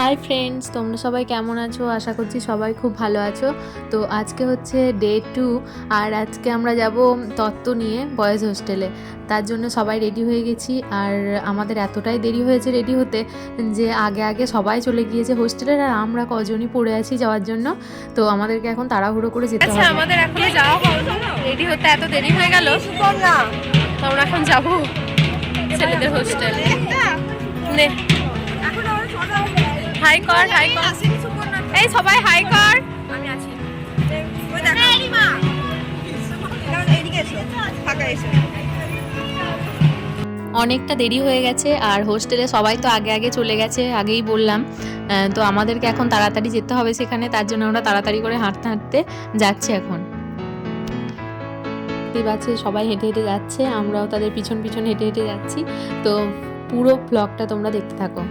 Hi friends, তোমরা সবাই কেমন আছো? আশা করছি সবাই খুব ভালো আছো। তো আজকে হচ্ছে ডে 2 আর আজকে আমরা যাব তত্ত্ব নিয়ে বয়েজ হোস্টেলে। তার জন্য সবাই রেডি হয়ে গেছি। আর আমাদের এতটাই দেরি হয়েছে রেডি হতে যে আগে আগে সবাই চলে গিয়েছে হোস্টেলের, আর আমরা কজনই পড়ে আছি যাওয়ার জন্য। তো আমাদেরকে এখন তাড়াহুড়ো করে যেতে হবে। আমাদের এখনো যাওয়া হয়নি, রেডি হতে এত দেরি হয়ে গেল। তো আমরা এখন যাবো ছেলেদের হোস্টেলে। নে হাই কর, হাই কর, এই সবাই হাই কর। আমি আছি। অনেকটা দেরি হয়ে গেছে আর হোস্টেলে সবাই তো আগে আগে চলে গেছে, আগেই বললাম। তো আমাদেরকে এখন তাড়াতাড়ি যেতে হবে সেখানে, তার জন্য আমরা তাড়াতাড়ি করে হাঁটতে হাঁটতে যাচ্ছি এখন। আছে সবাই হেঁটে হেঁটে যাচ্ছে, আমরাও তাদের পিছন পিছন হেঁটে হেঁটে যাচ্ছি। তো পুরো ব্লগটা তোমরা দেখতে থাকো।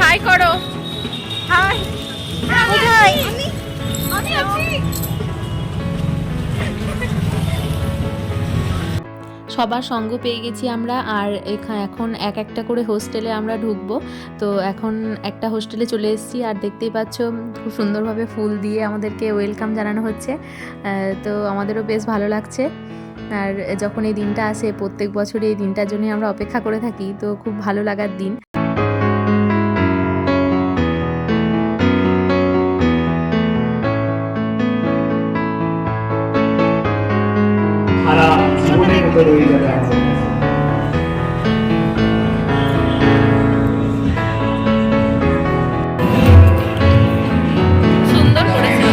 হাই করো, হাই। সবার সঙ্গ পেয়ে গেছি আমরা, আর এখন এক একটা করে হোস্টেলে আমরা ঢুকবো। তো এখন একটা হোস্টেলে চলে এসেছি, আর দেখতেই পাচ্ছ খুব সুন্দরভাবে ফুল দিয়ে আমাদেরকে ওয়েলকাম জানানো হচ্ছে। তো আমাদেরও বেশ ভালো লাগছে। আর যখন এই দিনটা আসে, প্রত্যেক বছরই এই দিনটার জন্যই আমরা অপেক্ষা করে থাকি, তো খুব ভালো লাগার দিন। সারা জীবনের মতো রয়ে যাবে আমাদের। সুন্দর করেছে।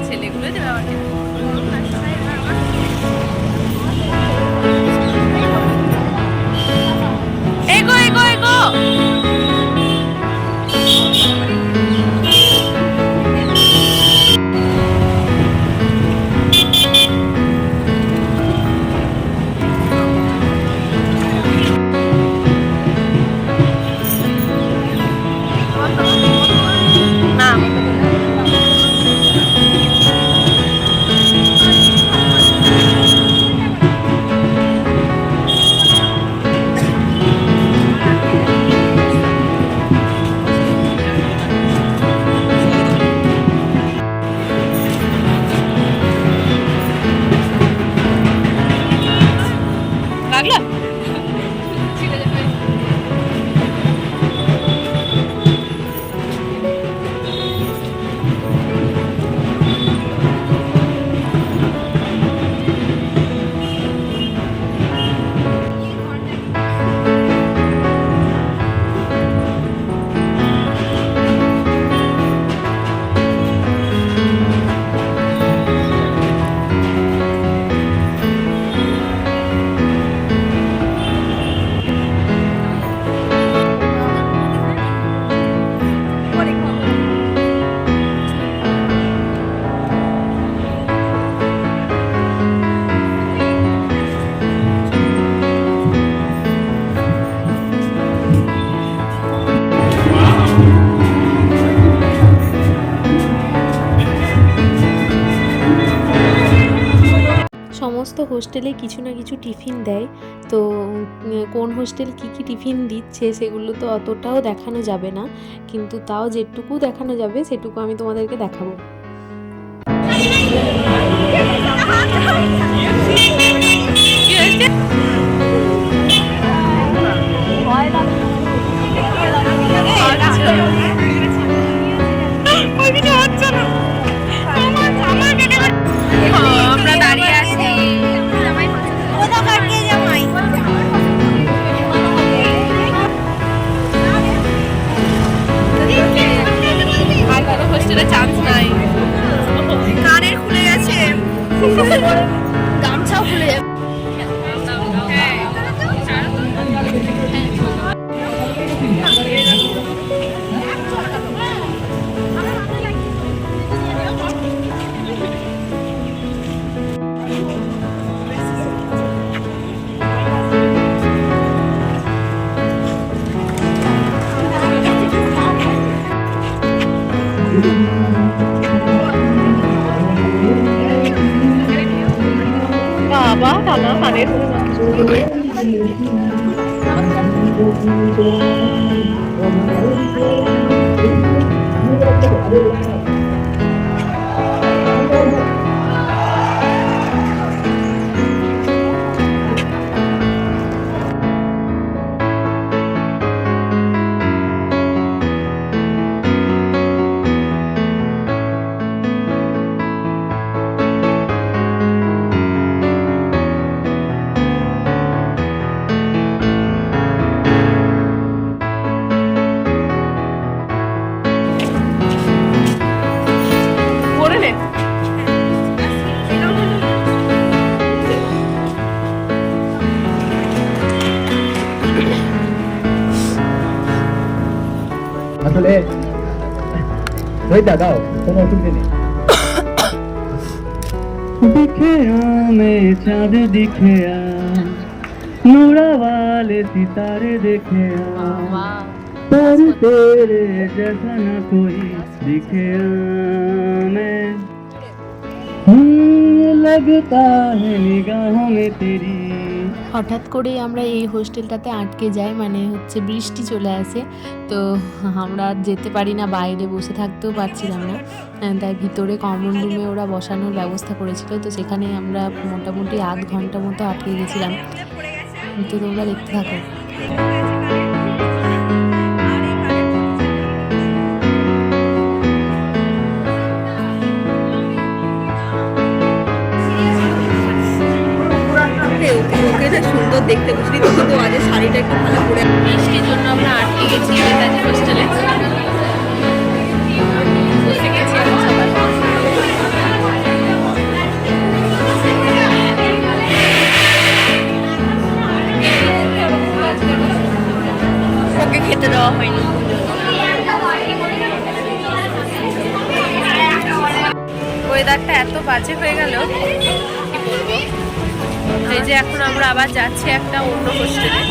ছেলেগুলো দেবে আমাকে। এগো এগো এগো। সমস্ত হোস্টেলে কিছু না কিছু টিফিন দেয়। তো কোন হোস্টেল কি কি টিফিন দিচ্ছে সেগুলো তো অতটাও দেখানো যাবে না, কিন্তু তাও যেটুকু দেখানো যাবে সেটুকু আমি তোমাদেরকে দেখাবো। আমরা দাঁড়িয়ে আছি। কানের পরে নে। আসলে রোহিতা দাও, কোনো অসুবিধা নেই। दिखे मैं चाँद दिखे नूरा वाले सितारे देखे पर तेरे जैसा न कोई दिखे मैं लगता है निगाहों में तेरी। হঠাৎ করে আমরা এই হোস্টেলটাতে আটকে যাই, মানে হচ্ছে বৃষ্টি চলে আসে, তো আমরা আর যেতে পারি না, বাইরে বসে থাকতেও পারছিলাম না, তাই ভিতরে কমন রুমে ওরা বসানোর ব্যবস্থা করেছিল, তো সেখানে আমরা মোটামুটি আধ ঘন্টা মতো আটকে গেছিলাম। তো তোমরা দেখতে থাকো। সুন্দর দেখতে বুঝলি তো, কিন্তু আজ শাড়িটা একটু ভালো করে বৃষ্টির জন্য আমরা আটকে গেছি নেতাজি হোস্টেলে। বসে গেছি এখন সবাই। ওকে খেতে দেওয়া হয়নি। ওয়েদারটা এত বাজে হয়ে গেল কি বলবো। এই যে এখন আমরা আবার যাচ্ছি একটা অন্য হোস্টেলে।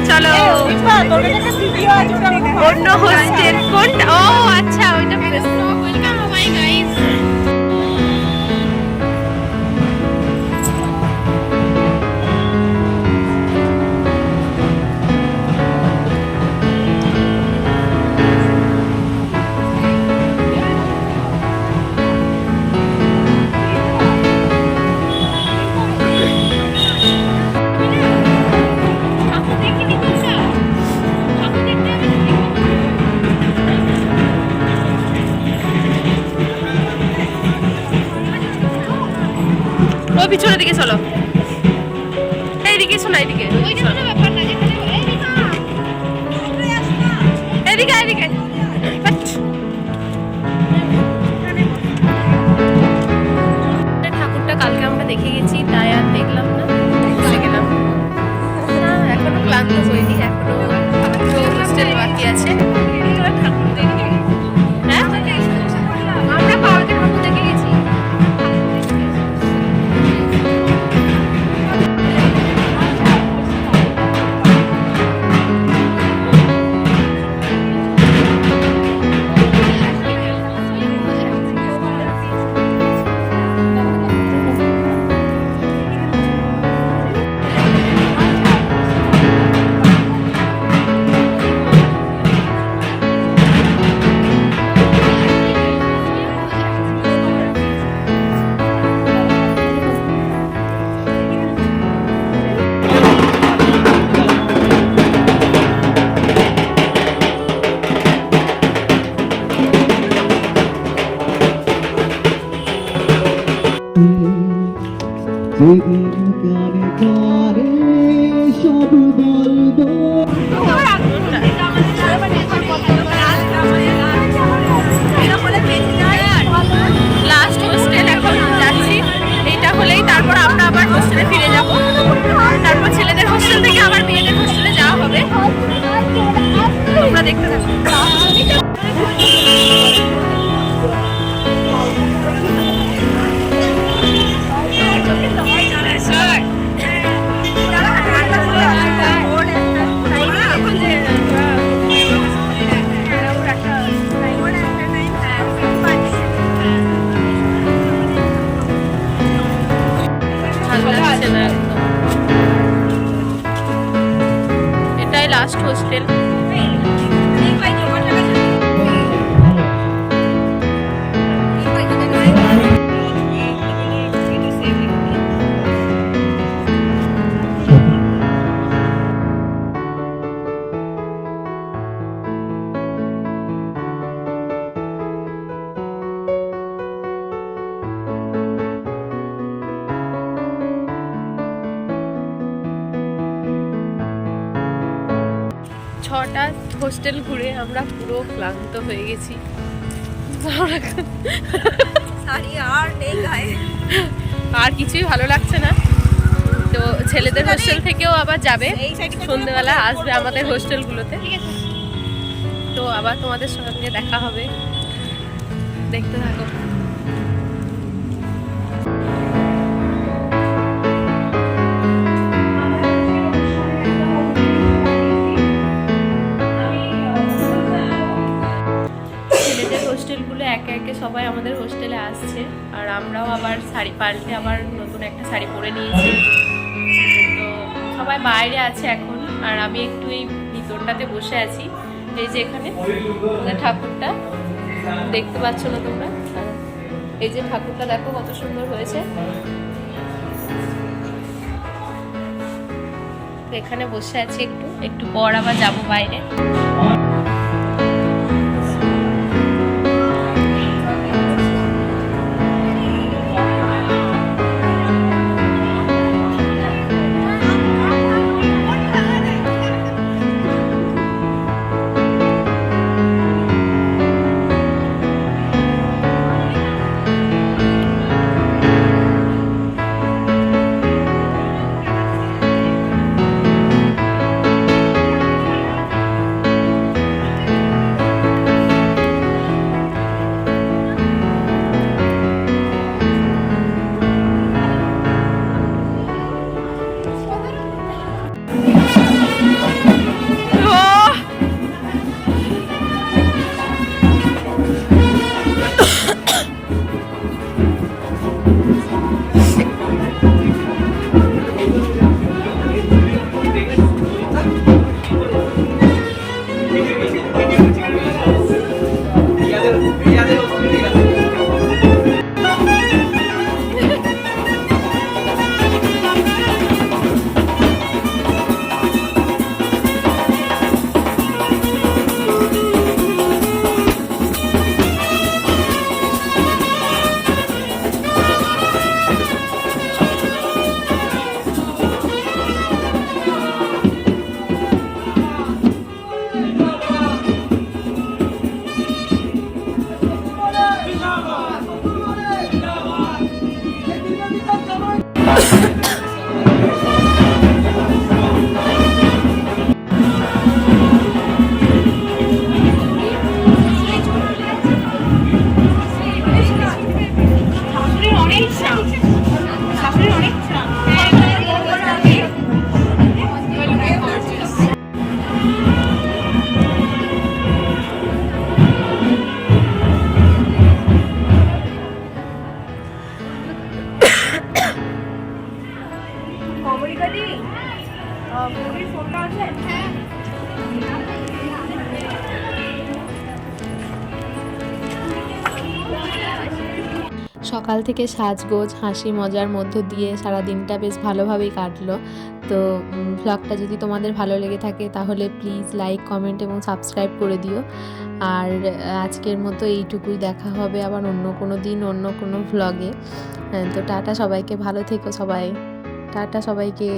চলো অন্য হোস্টেল কোনটা? ও আচ্ছা, ওইটা ও পিছনের দিকে চলো, এইদিকে শোনা, এইদিকে এদিকে এদিকে। ঠাকুরটা কালকে আমরা দেখে গেছি, তাই আর দেখলাম না, ভুলে গেলাম। এখনো ক্লান্ত হয়নি, এখনো হোস্টেল বাকি আছে। হ্যাঁ, আমরা পার্কে ঠাকুর দেখে গেছি। যেদিন কানে কানে সব বলবো। লাস্ট হোস্টেল এখন যাচ্ছি, এইটা হলেই তারপর আমরা আবার হোস্টেলে ফিরে যাব। তারপর ছেলেদের হোস্টেল থেকে আবার মেয়েদের হোস্টেলে যাওয়া হবে। Last hostel. ছটা হোস্টেল ঘুরে আমরা পুরো ক্লান্ত হয়ে গেছি, আর কিছুই ভালো লাগছে না। তো ছেলেদের হোস্টেল থেকেও আবার যাবে, সন্ধ্যেবেলা আসবে আমাদের হোস্টেলগুলোতে। তো আবার তোমাদের সঙ্গে দেখা হবে, দেখতে থাকো। হোস্টেলগুলো একে একে সবাই আমাদের হোস্টেলে আসছে, আর আমরাও আবার শাড়ি পাল্টে আবার নতুন একটা শাড়ি পরে নিয়েছি। তো সবাই বাইরে আছে এখন, আর আমি একটু এই ভিতরটাতে বসে আছি। এই যে এখানে ঠাকুরটা দেখতে পাচ্ছ না তোমরা, এই যে ঠাকুরটা দেখো কত সুন্দর হয়েছে। এখানে বসে আছি, একটু পর আবার যাবো বাইরে। সকাল থেকে সাজগোজ হাসি মজার মধ্য দিয়ে সারা দিনটা বেশ ভালোভাবেই কাটলো। তো ব্লগটা যদি তোমাদের ভালো লেগে থাকে তাহলে প্লিজ লাইক, কমেন্ট এবং সাবস্ক্রাইব করে দিও। আর আজকের মতো এইটুকুই, দেখা হবে আবার অন্য কোনো দিন অন্য কোনো ভ্লগে। তো টাটা সবাইকে, ভালো থেকো সবাই, টাটা সবাইকে।